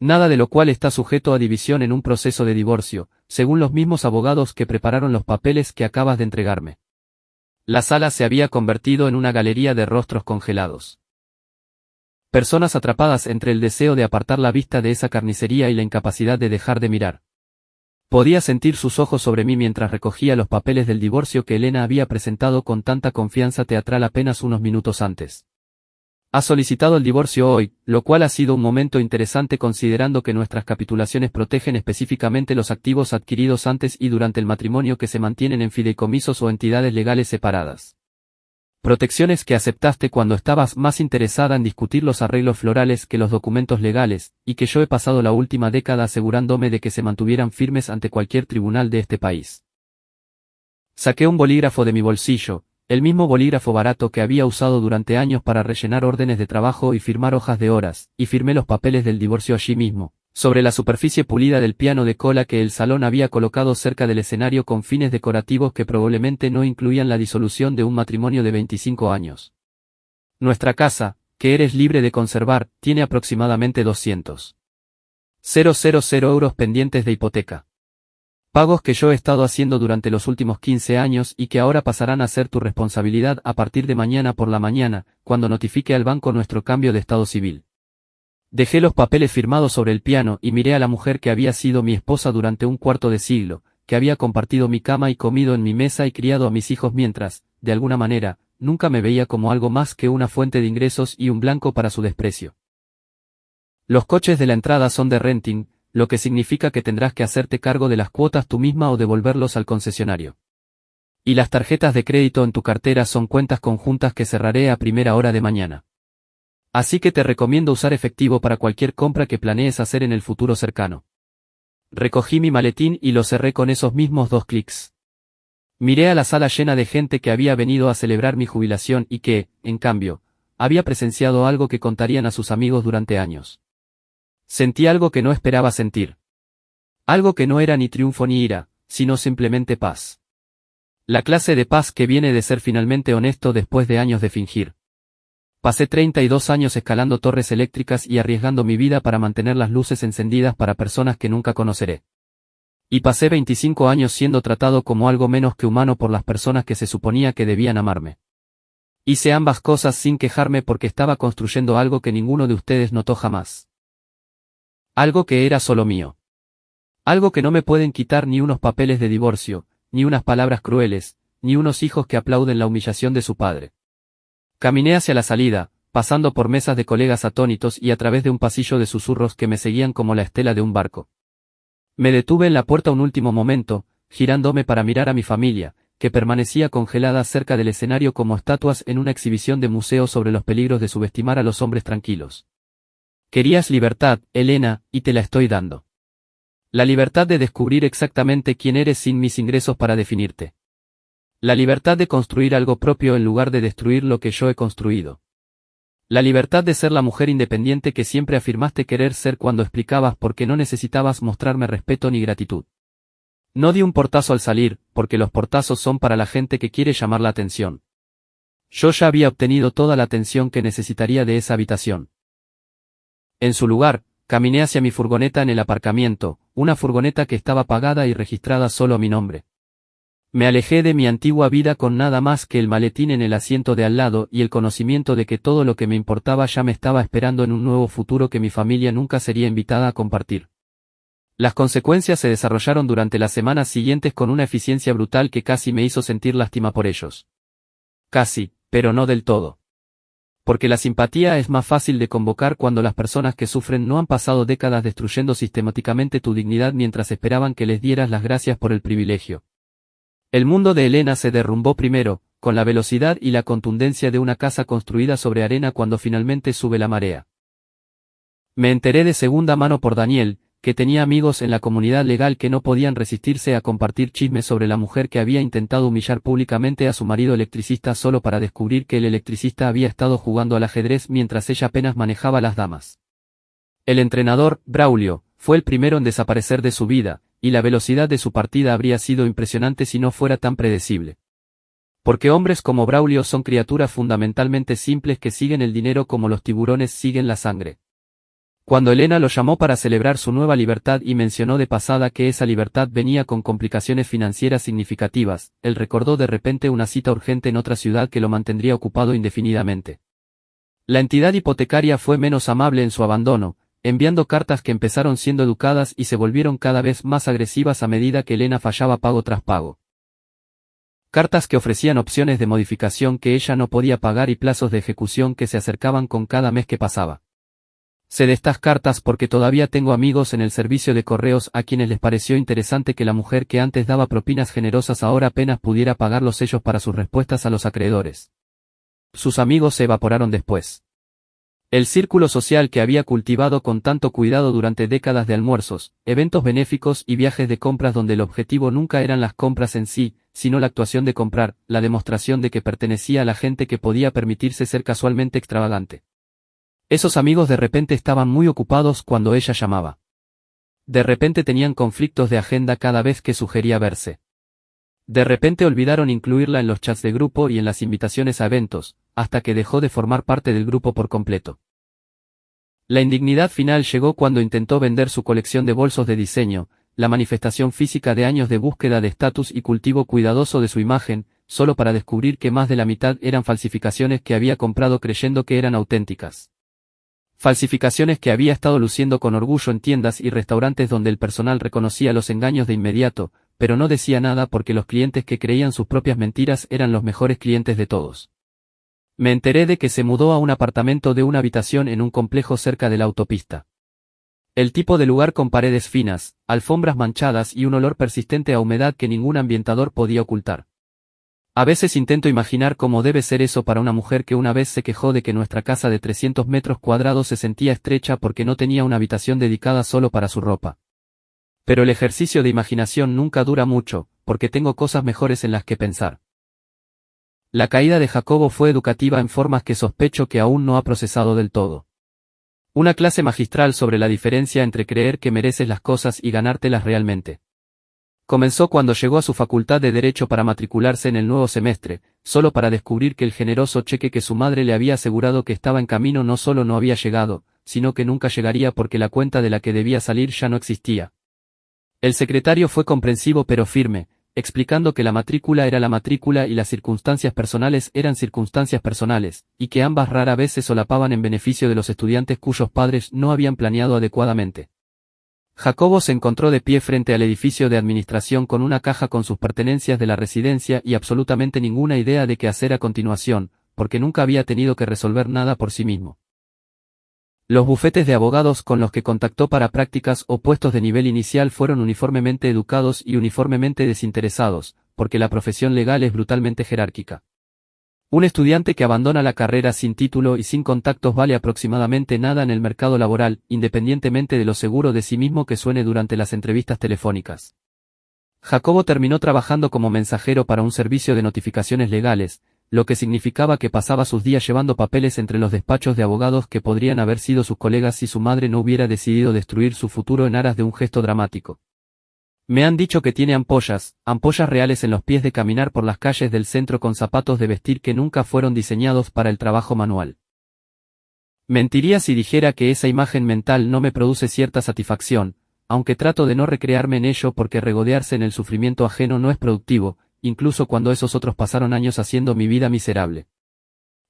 Nada de lo cual está sujeto a división en un proceso de divorcio, según los mismos abogados que prepararon los papeles que acabas de entregarme. La sala se había convertido en una galería de rostros congelados. Personas atrapadas entre el deseo de apartar la vista de esa carnicería y la incapacidad de dejar de mirar. Podía sentir sus ojos sobre mí mientras recogía los papeles del divorcio que Elena había presentado con tanta confianza teatral apenas unos minutos antes. Ha solicitado el divorcio hoy, lo cual ha sido un momento interesante considerando que nuestras capitulaciones protegen específicamente los activos adquiridos antes y durante el matrimonio que se mantienen en fideicomisos o entidades legales separadas. Protecciones que aceptaste cuando estabas más interesada en discutir los arreglos florales que los documentos legales, y que yo he pasado la última década asegurándome de que se mantuvieran firmes ante cualquier tribunal de este país. Saqué un bolígrafo de mi bolsillo, el mismo bolígrafo barato que había usado durante años para rellenar órdenes de trabajo y firmar hojas de horas, y firmé los papeles del divorcio allí mismo, sobre la superficie pulida del piano de cola que el salón había colocado cerca del escenario con fines decorativos que probablemente no incluían la disolución de un matrimonio de 25 años. Nuestra casa, que eres libre de conservar, tiene aproximadamente 200.000 euros pendientes de hipoteca. Pagos que yo he estado haciendo durante los últimos 15 años y que ahora pasarán a ser tu responsabilidad a partir de mañana por la mañana, cuando notifique al banco nuestro cambio de estado civil. Dejé los papeles firmados sobre el piano y miré a la mujer que había sido mi esposa durante un cuarto de siglo, que había compartido mi cama y comido en mi mesa y criado a mis hijos mientras, de alguna manera, nunca me veía como algo más que una fuente de ingresos y un blanco para su desprecio. Los coches de la entrada son de renting, lo que significa que tendrás que hacerte cargo de las cuotas tú misma o devolverlos al concesionario. Y las tarjetas de crédito en tu cartera son cuentas conjuntas que cerraré a primera hora de mañana. Así que te recomiendo usar efectivo para cualquier compra que planees hacer en el futuro cercano. Recogí mi maletín y lo cerré con esos mismos 2 clics. Miré a la sala llena de gente que había venido a celebrar mi jubilación y que, en cambio, había presenciado algo que contarían a sus amigos durante años. Sentí algo que no esperaba sentir. Algo que no era ni triunfo ni ira, sino simplemente paz. La clase de paz que viene de ser finalmente honesto después de años de fingir. Pasé 32 años escalando torres eléctricas y arriesgando mi vida para mantener las luces encendidas para personas que nunca conoceré. Y pasé 25 años siendo tratado como algo menos que humano por las personas que se suponía que debían amarme. Hice ambas cosas sin quejarme porque estaba construyendo algo que ninguno de ustedes notó jamás. Algo que era solo mío. Algo que no me pueden quitar ni unos papeles de divorcio, ni unas palabras crueles, ni unos hijos que aplauden la humillación de su padre. Caminé hacia la salida, pasando por mesas de colegas atónitos y a través de un pasillo de susurros que me seguían como la estela de un barco. Me detuve en la puerta un último momento, girándome para mirar a mi familia, que permanecía congelada cerca del escenario como estatuas en una exhibición de museo sobre los peligros de subestimar a los hombres tranquilos. Querías libertad, Elena, y te la estoy dando. La libertad de descubrir exactamente quién eres sin mis ingresos para definirte. La libertad de construir algo propio en lugar de destruir lo que yo he construido. La libertad de ser la mujer independiente que siempre afirmaste querer ser cuando explicabas por qué no necesitabas mostrarme respeto ni gratitud. No di un portazo al salir, porque los portazos son para la gente que quiere llamar la atención. Yo ya había obtenido toda la atención que necesitaría de esa habitación. En su lugar, caminé hacia mi furgoneta en el aparcamiento, una furgoneta que estaba pagada y registrada solo a mi nombre. Me alejé de mi antigua vida con nada más que el maletín en el asiento de al lado y el conocimiento de que todo lo que me importaba ya me estaba esperando en un nuevo futuro que mi familia nunca sería invitada a compartir. Las consecuencias se desarrollaron durante las semanas siguientes con una eficiencia brutal que casi me hizo sentir lástima por ellos. Casi, pero no del todo. Porque la simpatía es más fácil de convocar cuando las personas que sufren no han pasado décadas destruyendo sistemáticamente tu dignidad mientras esperaban que les dieras las gracias por el privilegio. El mundo de Elena se derrumbó primero, con la velocidad y la contundencia de una casa construida sobre arena cuando finalmente sube la marea. Me enteré de segunda mano por Daniel, que tenía amigos en la comunidad legal que no podían resistirse a compartir chismes sobre la mujer que había intentado humillar públicamente a su marido electricista solo para descubrir que el electricista había estado jugando al ajedrez mientras ella apenas manejaba las damas. El entrenador, Braulio, fue el primero en desaparecer de su vida, y la velocidad de su partida habría sido impresionante si no fuera tan predecible. Porque hombres como Braulio son criaturas fundamentalmente simples que siguen el dinero como los tiburones siguen la sangre. Cuando Elena lo llamó para celebrar su nueva libertad y mencionó de pasada que esa libertad venía con complicaciones financieras significativas, él recordó de repente una cita urgente en otra ciudad que lo mantendría ocupado indefinidamente. La entidad hipotecaria fue menos amable en su abandono, enviando cartas que empezaron siendo educadas y se volvieron cada vez más agresivas a medida que Elena fallaba pago tras pago. Cartas que ofrecían opciones de modificación que ella no podía pagar y plazos de ejecución que se acercaban con cada mes que pasaba. Sé de estas cartas porque todavía tengo amigos en el servicio de correos a quienes les pareció interesante que la mujer que antes daba propinas generosas ahora apenas pudiera pagar los sellos para sus respuestas a los acreedores. Sus amigos se evaporaron después. El círculo social que había cultivado con tanto cuidado durante décadas de almuerzos, eventos benéficos y viajes de compras donde el objetivo nunca eran las compras en sí, sino la actuación de comprar, la demostración de que pertenecía a la gente que podía permitirse ser casualmente extravagante. Esos amigos de repente estaban muy ocupados cuando ella llamaba. De repente tenían conflictos de agenda cada vez que sugería verse. De repente olvidaron incluirla en los chats de grupo y en las invitaciones a eventos, hasta que dejó de formar parte del grupo por completo. La indignidad final llegó cuando intentó vender su colección de bolsos de diseño, la manifestación física de años de búsqueda de estatus y cultivo cuidadoso de su imagen, solo para descubrir que más de la mitad eran falsificaciones que había comprado creyendo que eran auténticas. Falsificaciones que había estado luciendo con orgullo en tiendas y restaurantes donde el personal reconocía los engaños de inmediato, pero no decía nada porque los clientes que creían sus propias mentiras eran los mejores clientes de todos. Me enteré de que se mudó a un apartamento de una habitación en un complejo cerca de la autopista. El tipo de lugar con paredes finas, alfombras manchadas y un olor persistente a humedad que ningún ambientador podía ocultar. A veces intento imaginar cómo debe ser eso para una mujer que una vez se quejó de que nuestra casa de 300 metros cuadrados se sentía estrecha porque no tenía una habitación dedicada solo para su ropa. Pero el ejercicio de imaginación nunca dura mucho, porque tengo cosas mejores en las que pensar. La caída de Jacobo fue educativa en formas que sospecho que aún no ha procesado del todo. Una clase magistral sobre la diferencia entre creer que mereces las cosas y ganártelas realmente. Comenzó cuando llegó a su facultad de Derecho para matricularse en el nuevo semestre, solo para descubrir que el generoso cheque que su madre le había asegurado que estaba en camino no solo no había llegado, sino que nunca llegaría porque la cuenta de la que debía salir ya no existía. El secretario fue comprensivo pero firme, explicando que la matrícula era la matrícula y las circunstancias personales eran circunstancias personales, y que ambas rara vez se solapaban en beneficio de los estudiantes cuyos padres no habían planeado adecuadamente. Jacobo se encontró de pie frente al edificio de administración con una caja con sus pertenencias de la residencia y absolutamente ninguna idea de qué hacer a continuación, porque nunca había tenido que resolver nada por sí mismo. Los bufetes de abogados con los que contactó para prácticas o puestos de nivel inicial fueron uniformemente educados y uniformemente desinteresados, porque la profesión legal es brutalmente jerárquica. Un estudiante que abandona la carrera sin título y sin contactos vale aproximadamente nada en el mercado laboral, independientemente de lo seguro de sí mismo que suene durante las entrevistas telefónicas. Jacobo terminó trabajando como mensajero para un servicio de notificaciones legales, lo que significaba que pasaba sus días llevando papeles entre los despachos de abogados que podrían haber sido sus colegas si su madre no hubiera decidido destruir su futuro en aras de un gesto dramático. Me han dicho que tiene ampollas reales en los pies de caminar por las calles del centro con zapatos de vestir que nunca fueron diseñados para el trabajo manual. Mentiría si dijera que esa imagen mental no me produce cierta satisfacción, aunque trato de no recrearme en ello porque regodearse en el sufrimiento ajeno no es productivo, incluso cuando esos otros pasaron años haciendo mi vida miserable.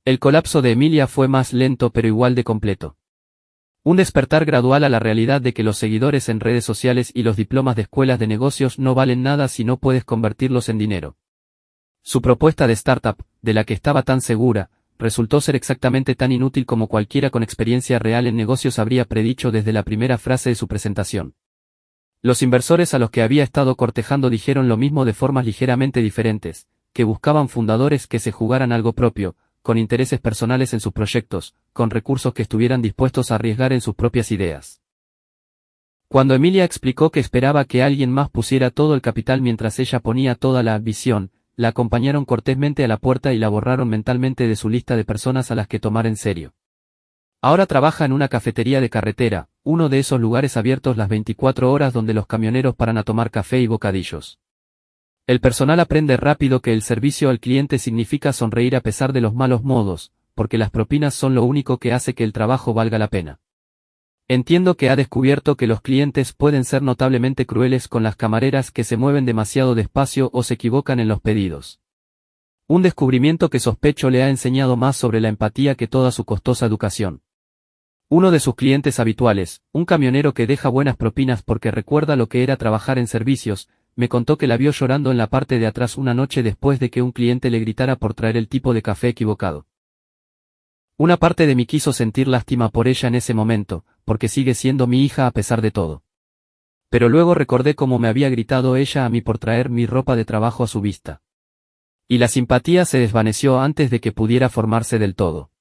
El colapso de Emilia fue más lento pero igual de completo. Un despertar gradual a la realidad de que los seguidores en redes sociales y los diplomas de escuelas de negocios no valen nada si no puedes convertirlos en dinero. Su propuesta de startup, de la que estaba tan segura, resultó ser exactamente tan inútil como cualquiera con experiencia real en negocios habría predicho desde la primera frase de su presentación. Los inversores a los que había estado cortejando dijeron lo mismo de formas ligeramente diferentes, que buscaban fundadores que se jugaran algo propio, con intereses personales en sus proyectos, con recursos que estuvieran dispuestos a arriesgar en sus propias ideas. Cuando Emilia explicó que esperaba que alguien más pusiera todo el capital mientras ella ponía toda la visión, la acompañaron cortésmente a la puerta y la borraron mentalmente de su lista de personas a las que tomar en serio. Ahora trabaja en una cafetería de carretera, uno de esos lugares abiertos las 24 horas donde los camioneros paran a tomar café y bocadillos. El personal aprende rápido que el servicio al cliente significa sonreír a pesar de los malos modos, porque las propinas son lo único que hace que el trabajo valga la pena. Entiendo que ha descubierto que los clientes pueden ser notablemente crueles con las camareras que se mueven demasiado despacio o se equivocan en los pedidos. Un descubrimiento que sospecho le ha enseñado más sobre la empatía que toda su costosa educación. Uno de sus clientes habituales, un camionero que deja buenas propinas porque recuerda lo que era trabajar en servicios, me contó que la vio llorando en la parte de atrás una noche después de que un cliente le gritara por traer el tipo de café equivocado. Una parte de mí quiso sentir lástima por ella en ese momento, porque sigue siendo mi hija a pesar de todo. Pero luego recordé cómo me había gritado ella a mí por traer mi ropa de trabajo a su vista. Y la simpatía se desvaneció antes de que pudiera formarse del todo.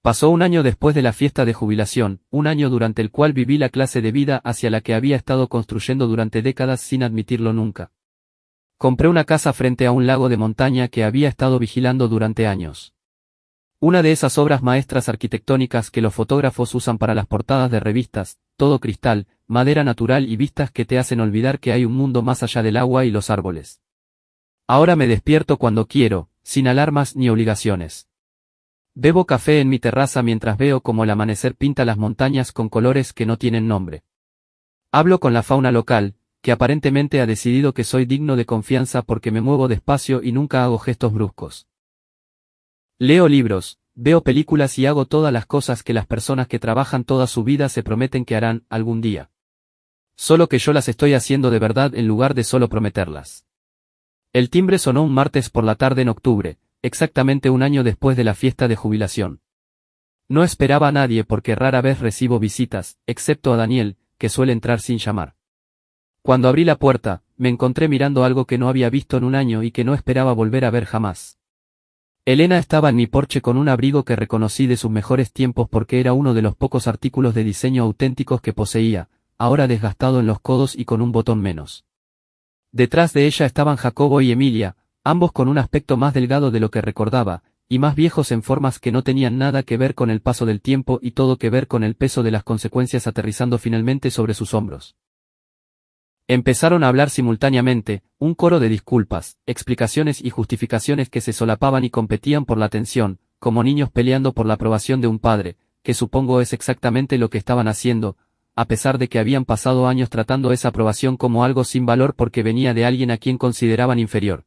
Pasó un año después de la fiesta de jubilación, un año durante el cual viví la clase de vida hacia la que había estado construyendo durante décadas sin admitirlo nunca. Compré una casa frente a un lago de montaña que había estado vigilando durante años. Una de esas obras maestras arquitectónicas que los fotógrafos usan para las portadas de revistas, todo cristal, madera natural y vistas que te hacen olvidar que hay un mundo más allá del agua y los árboles. Ahora me despierto cuando quiero, sin alarmas ni obligaciones. Bebo café en mi terraza mientras veo cómo el amanecer pinta las montañas con colores que no tienen nombre. Hablo con la fauna local, que aparentemente ha decidido que soy digno de confianza porque me muevo despacio y nunca hago gestos bruscos. Leo libros, veo películas y hago todas las cosas que las personas que trabajan toda su vida se prometen que harán algún día. Solo que yo las estoy haciendo de verdad en lugar de solo prometerlas. El timbre sonó un martes por la tarde en octubre, exactamente un año después de la fiesta de jubilación. No esperaba a nadie porque rara vez recibo visitas, excepto a Daniel, que suele entrar sin llamar. Cuando abrí la puerta, me encontré mirando algo que no había visto en un año y que no esperaba volver a ver jamás. Elena estaba en mi porche con un abrigo que reconocí de sus mejores tiempos porque era uno de los pocos artículos de diseño auténticos que poseía, ahora desgastado en los codos y con un botón menos. Detrás de ella estaban Jacobo y Emilia, ambos con un aspecto más delgado de lo que recordaba, y más viejos en formas que no tenían nada que ver con el paso del tiempo y todo que ver con el peso de las consecuencias aterrizando finalmente sobre sus hombros. Empezaron a hablar simultáneamente, un coro de disculpas, explicaciones y justificaciones que se solapaban y competían por la atención, como niños peleando por la aprobación de un padre, que supongo es exactamente lo que estaban haciendo, a pesar de que habían pasado años tratando esa aprobación como algo sin valor porque venía de alguien a quien consideraban inferior.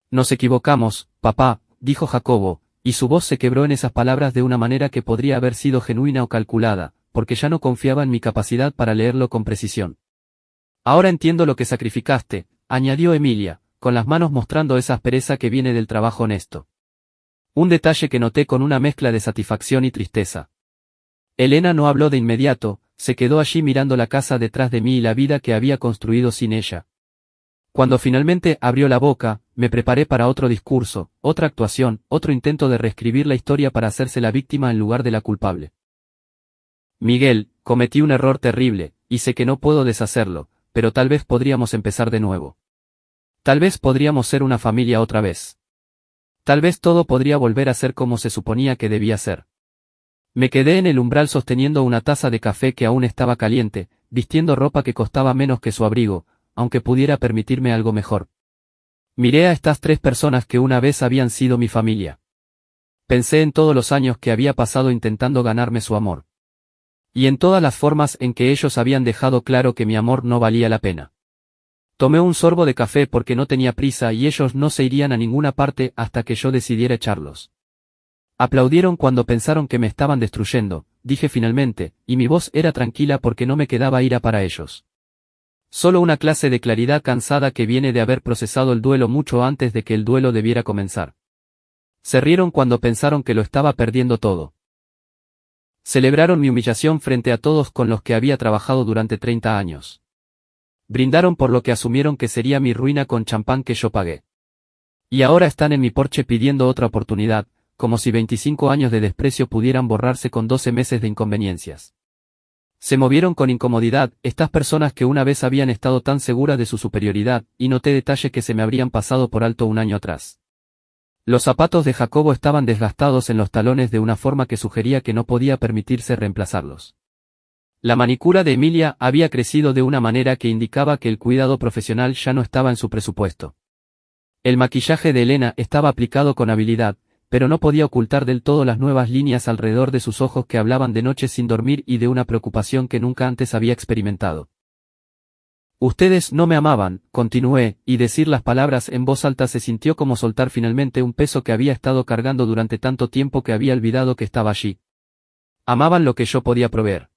Nos equivocamos, papá, dijo Jacobo, y su voz se quebró en esas palabras de una manera que podría haber sido genuina o calculada, porque ya no confiaba en mi capacidad para leerlo con precisión. Ahora entiendo lo que sacrificaste, añadió Emilia, con las manos mostrando esa aspereza que viene del trabajo honesto. Un detalle que noté con una mezcla de satisfacción y tristeza. Elena no habló de inmediato, se quedó allí mirando la casa detrás de mí y la vida que había construido sin ella. Cuando finalmente abrió la boca, me preparé para otro discurso, otra actuación, otro intento de reescribir la historia para hacerse la víctima en lugar de la culpable. Miguel, cometí un error terrible, y sé que no puedo deshacerlo, pero tal vez podríamos empezar de nuevo. Tal vez podríamos ser una familia otra vez. Tal vez todo podría volver a ser como se suponía que debía ser. Me quedé en el umbral sosteniendo una taza de café que aún estaba caliente, vistiendo ropa que costaba menos que su abrigo, aunque pudiera permitirme algo mejor. Miré a estas tres personas que una vez habían sido mi familia. Pensé en todos los años que había pasado intentando ganarme su amor. Y en todas las formas en que ellos habían dejado claro que mi amor no valía la pena. Tomé un sorbo de café porque no tenía prisa y ellos no se irían a ninguna parte hasta que yo decidiera echarlos. Aplaudieron cuando pensaron que me estaban destruyendo, dije finalmente, y mi voz era tranquila porque no me quedaba ira para ellos. Solo una clase de claridad cansada que viene de haber procesado el duelo mucho antes de que el duelo debiera comenzar. Se rieron cuando pensaron que lo estaba perdiendo todo. Celebraron mi humillación frente a todos con los que había trabajado durante 30 años. Brindaron por lo que asumieron que sería mi ruina con champán que yo pagué. Y ahora están en mi porche pidiendo otra oportunidad, como si 25 años de desprecio pudieran borrarse con 12 meses de inconveniencias. Se movieron con incomodidad, estas personas que una vez habían estado tan seguras de su superioridad, y noté detalles que se me habrían pasado por alto un año atrás. Los zapatos de Jacobo estaban desgastados en los talones de una forma que sugería que no podía permitirse reemplazarlos. La manicura de Emilia había crecido de una manera que indicaba que el cuidado profesional ya no estaba en su presupuesto. El maquillaje de Elena estaba aplicado con habilidad, pero no podía ocultar del todo las nuevas líneas alrededor de sus ojos que hablaban de noches sin dormir y de una preocupación que nunca antes había experimentado. Ustedes no me amaban, continué, y decir las palabras en voz alta se sintió como soltar finalmente un peso que había estado cargando durante tanto tiempo que había olvidado que estaba allí. Amaban lo que yo podía proveer.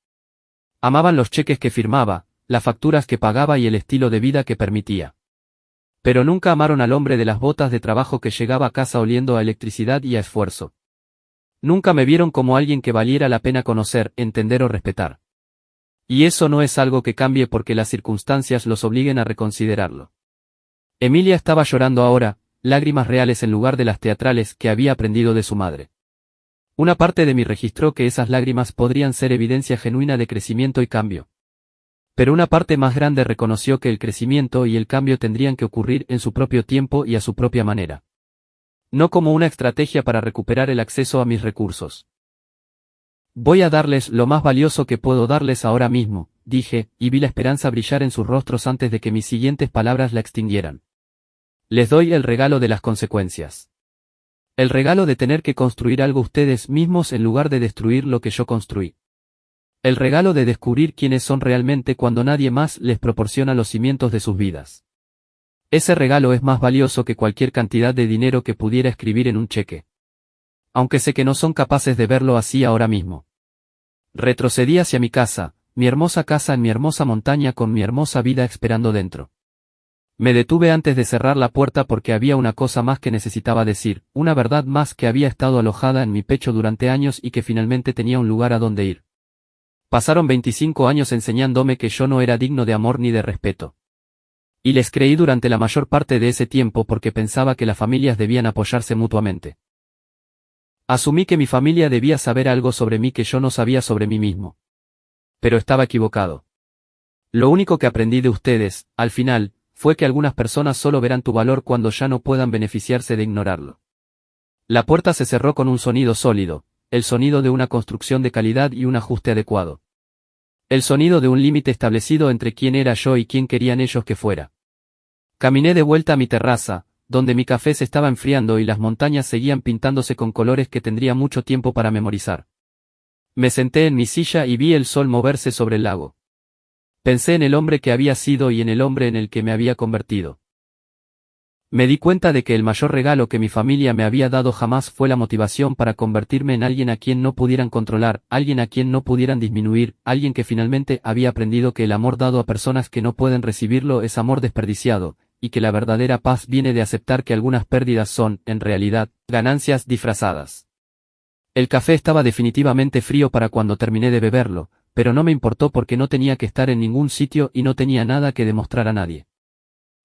Amaban los cheques que firmaba, las facturas que pagaba y el estilo de vida que permitía. Pero nunca amaron al hombre de las botas de trabajo que llegaba a casa oliendo a electricidad y a esfuerzo. Nunca me vieron como alguien que valiera la pena conocer, entender o respetar. Y eso no es algo que cambie porque las circunstancias los obliguen a reconsiderarlo. Emilia estaba llorando ahora, lágrimas reales en lugar de las teatrales que había aprendido de su madre. Una parte de mí registró que esas lágrimas podrían ser evidencia genuina de crecimiento y cambio. Pero una parte más grande reconoció que el crecimiento y el cambio tendrían que ocurrir en su propio tiempo y a su propia manera. No como una estrategia para recuperar el acceso a mis recursos. Voy a darles lo más valioso que puedo darles ahora mismo, dije, y vi la esperanza brillar en sus rostros antes de que mis siguientes palabras la extinguieran. Les doy el regalo de las consecuencias. El regalo de tener que construir algo ustedes mismos en lugar de destruir lo que yo construí. El regalo de descubrir quiénes son realmente cuando nadie más les proporciona los cimientos de sus vidas. Ese regalo es más valioso que cualquier cantidad de dinero que pudiera escribir en un cheque. Aunque sé que no son capaces de verlo así ahora mismo. Retrocedí hacia mi casa, mi hermosa casa en mi hermosa montaña con mi hermosa vida esperando dentro. Me detuve antes de cerrar la puerta porque había una cosa más que necesitaba decir, una verdad más que había estado alojada en mi pecho durante años y que finalmente tenía un lugar a donde ir. Pasaron 25 años enseñándome que yo no era digno de amor ni de respeto. Y les creí durante la mayor parte de ese tiempo porque pensaba que las familias debían apoyarse mutuamente. Asumí que mi familia debía saber algo sobre mí que yo no sabía sobre mí mismo. Pero estaba equivocado. Lo único que aprendí de ustedes, al final, fue que algunas personas solo verán tu valor cuando ya no puedan beneficiarse de ignorarlo. La puerta se cerró con un sonido sólido, el sonido de una construcción de calidad y un ajuste adecuado. El sonido de un límite establecido entre quién era yo y quién querían ellos que fuera. Caminé de vuelta a mi terraza, donde mi café se estaba enfriando y las montañas seguían pintándose con colores que tendría mucho tiempo para memorizar. Me senté en mi silla y vi el sol moverse sobre el lago. Pensé en el hombre que había sido y en el hombre en el que me había convertido. Me di cuenta de que el mayor regalo que mi familia me había dado jamás fue la motivación para convertirme en alguien a quien no pudieran controlar, alguien a quien no pudieran disminuir, alguien que finalmente había aprendido que el amor dado a personas que no pueden recibirlo es amor desperdiciado, y que la verdadera paz viene de aceptar que algunas pérdidas son, en realidad, ganancias disfrazadas. El café estaba definitivamente frío para cuando terminé de beberlo, pero no me importó porque no tenía que estar en ningún sitio y no tenía nada que demostrar a nadie.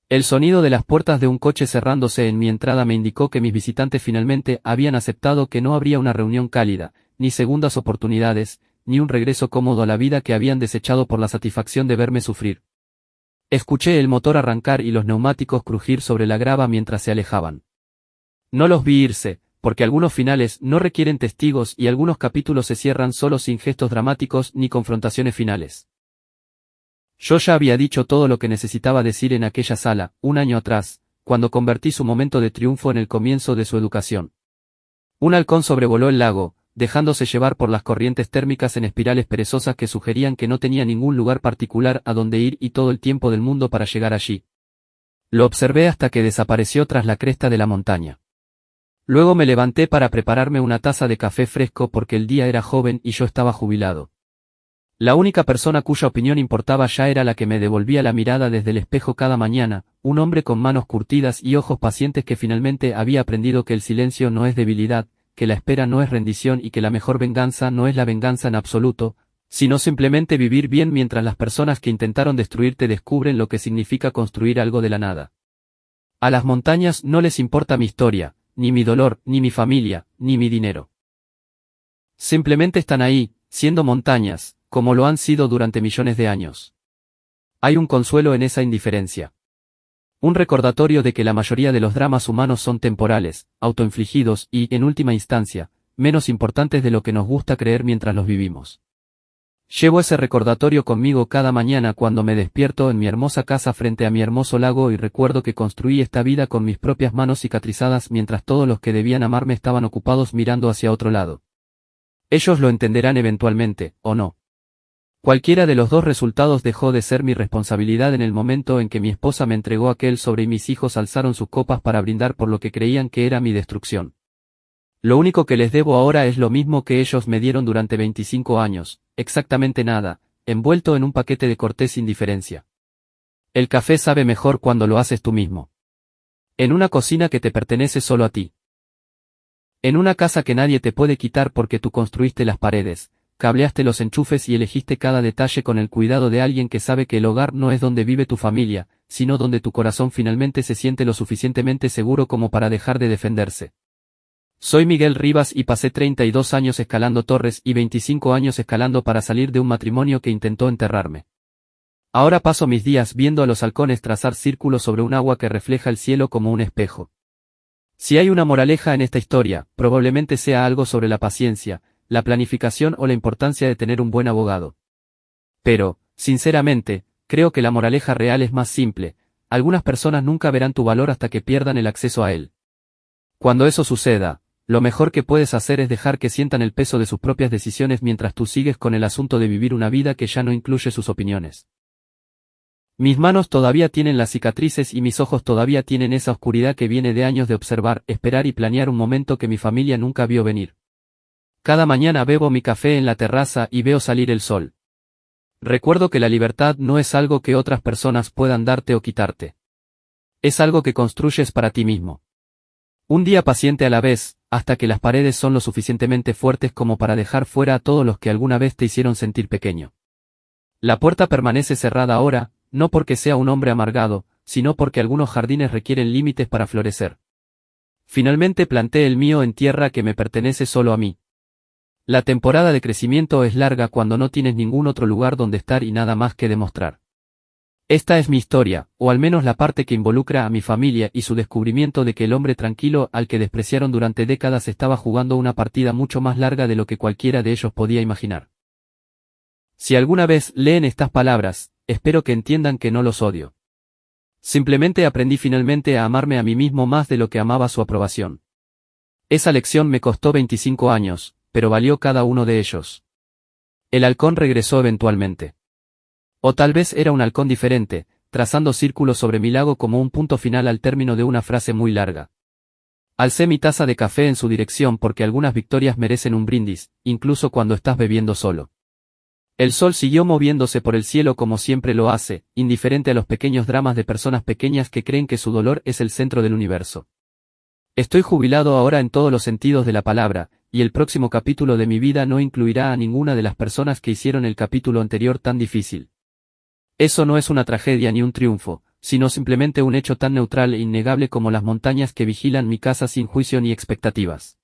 El sonido de las puertas de un coche cerrándose en mi entrada me indicó que mis visitantes finalmente habían aceptado que no habría una reunión cálida, ni segundas oportunidades, ni un regreso cómodo a la vida que habían desechado por la satisfacción de verme sufrir. Escuché el motor arrancar y los neumáticos crujir sobre la grava mientras se alejaban. No los vi irse, porque algunos finales no requieren testigos y algunos capítulos se cierran solo sin gestos dramáticos ni confrontaciones finales. Yo ya había dicho todo lo que necesitaba decir en aquella sala, un año atrás, cuando convertí su momento de triunfo en el comienzo de su educación. Un halcón sobrevoló el lago, dejándose llevar por las corrientes térmicas en espirales perezosas que sugerían que no tenía ningún lugar particular a donde ir y todo el tiempo del mundo para llegar allí. Lo observé hasta que desapareció tras la cresta de la montaña. Luego me levanté para prepararme una taza de café fresco porque el día era joven y yo estaba jubilado. La única persona cuya opinión importaba ya era la que me devolvía la mirada desde el espejo cada mañana, un hombre con manos curtidas y ojos pacientes que finalmente había aprendido que el silencio no es debilidad, que la espera no es rendición y que la mejor venganza no es la venganza en absoluto, sino simplemente vivir bien mientras las personas que intentaron destruirte descubren lo que significa construir algo de la nada. A las montañas no les importa mi historia, ni mi dolor, ni mi familia, ni mi dinero. Simplemente están ahí, siendo montañas, como lo han sido durante millones de años. Hay un consuelo en esa indiferencia. Un recordatorio de que la mayoría de los dramas humanos son temporales, autoinfligidos y, en última instancia, menos importantes de lo que nos gusta creer mientras los vivimos. Llevo ese recordatorio conmigo cada mañana cuando me despierto en mi hermosa casa frente a mi hermoso lago y recuerdo que construí esta vida con mis propias manos cicatrizadas mientras todos los que debían amarme estaban ocupados mirando hacia otro lado. Ellos lo entenderán eventualmente, o no. Cualquiera de los dos resultados dejó de ser mi responsabilidad en el momento en que mi esposa me entregó aquel sobre y mis hijos alzaron sus copas para brindar por lo que creían que era mi destrucción. Lo único que les debo ahora es lo mismo que ellos me dieron durante 25 años, exactamente nada, envuelto en un paquete de cortés indiferencia. El café sabe mejor cuando lo haces tú mismo. En una cocina que te pertenece solo a ti. En una casa que nadie te puede quitar porque tú construiste las paredes, cableaste los enchufes y elegiste cada detalle con el cuidado de alguien que sabe que el hogar no es donde vive tu familia, sino donde tu corazón finalmente se siente lo suficientemente seguro como para dejar de defenderse. Soy Miguel Rivas y pasé 32 años escalando torres y 25 años escalando para salir de un matrimonio que intentó enterrarme. Ahora paso mis días viendo a los halcones trazar círculos sobre un agua que refleja el cielo como un espejo. Si hay una moraleja en esta historia, probablemente sea algo sobre la paciencia, la planificación o la importancia de tener un buen abogado. Pero, sinceramente, creo que la moraleja real es más simple: algunas personas nunca verán tu valor hasta que pierdan el acceso a él. Cuando eso suceda, lo mejor que puedes hacer es dejar que sientan el peso de sus propias decisiones mientras tú sigues con el asunto de vivir una vida que ya no incluye sus opiniones. Mis manos todavía tienen las cicatrices y mis ojos todavía tienen esa oscuridad que viene de años de observar, esperar y planear un momento que mi familia nunca vio venir. Cada mañana bebo mi café en la terraza y veo salir el sol. Recuerdo que la libertad no es algo que otras personas puedan darte o quitarte. Es algo que construyes para ti mismo. Un día paciente a la vez, hasta que las paredes son lo suficientemente fuertes como para dejar fuera a todos los que alguna vez te hicieron sentir pequeño. La puerta permanece cerrada ahora, no porque sea un hombre amargado, sino porque algunos jardines requieren límites para florecer. Finalmente planté el mío en tierra que me pertenece solo a mí. La temporada de crecimiento es larga cuando no tienes ningún otro lugar donde estar y nada más que demostrar. Esta es mi historia, o al menos la parte que involucra a mi familia y su descubrimiento de que el hombre tranquilo al que despreciaron durante décadas estaba jugando una partida mucho más larga de lo que cualquiera de ellos podía imaginar. Si alguna vez leen estas palabras, espero que entiendan que no los odio. Simplemente aprendí finalmente a amarme a mí mismo más de lo que amaba su aprobación. Esa lección me costó 25 años, pero valió cada uno de ellos. El halcón regresó eventualmente. O tal vez era un halcón diferente, trazando círculos sobre mi lago como un punto final al término de una frase muy larga. Alcé mi taza de café en su dirección porque algunas victorias merecen un brindis, incluso cuando estás bebiendo solo. El sol siguió moviéndose por el cielo como siempre lo hace, indiferente a los pequeños dramas de personas pequeñas que creen que su dolor es el centro del universo. Estoy jubilado ahora en todos los sentidos de la palabra, y el próximo capítulo de mi vida no incluirá a ninguna de las personas que hicieron el capítulo anterior tan difícil. Eso no es una tragedia ni un triunfo, sino simplemente un hecho tan neutral e innegable como las montañas que vigilan mi casa sin juicio ni expectativas.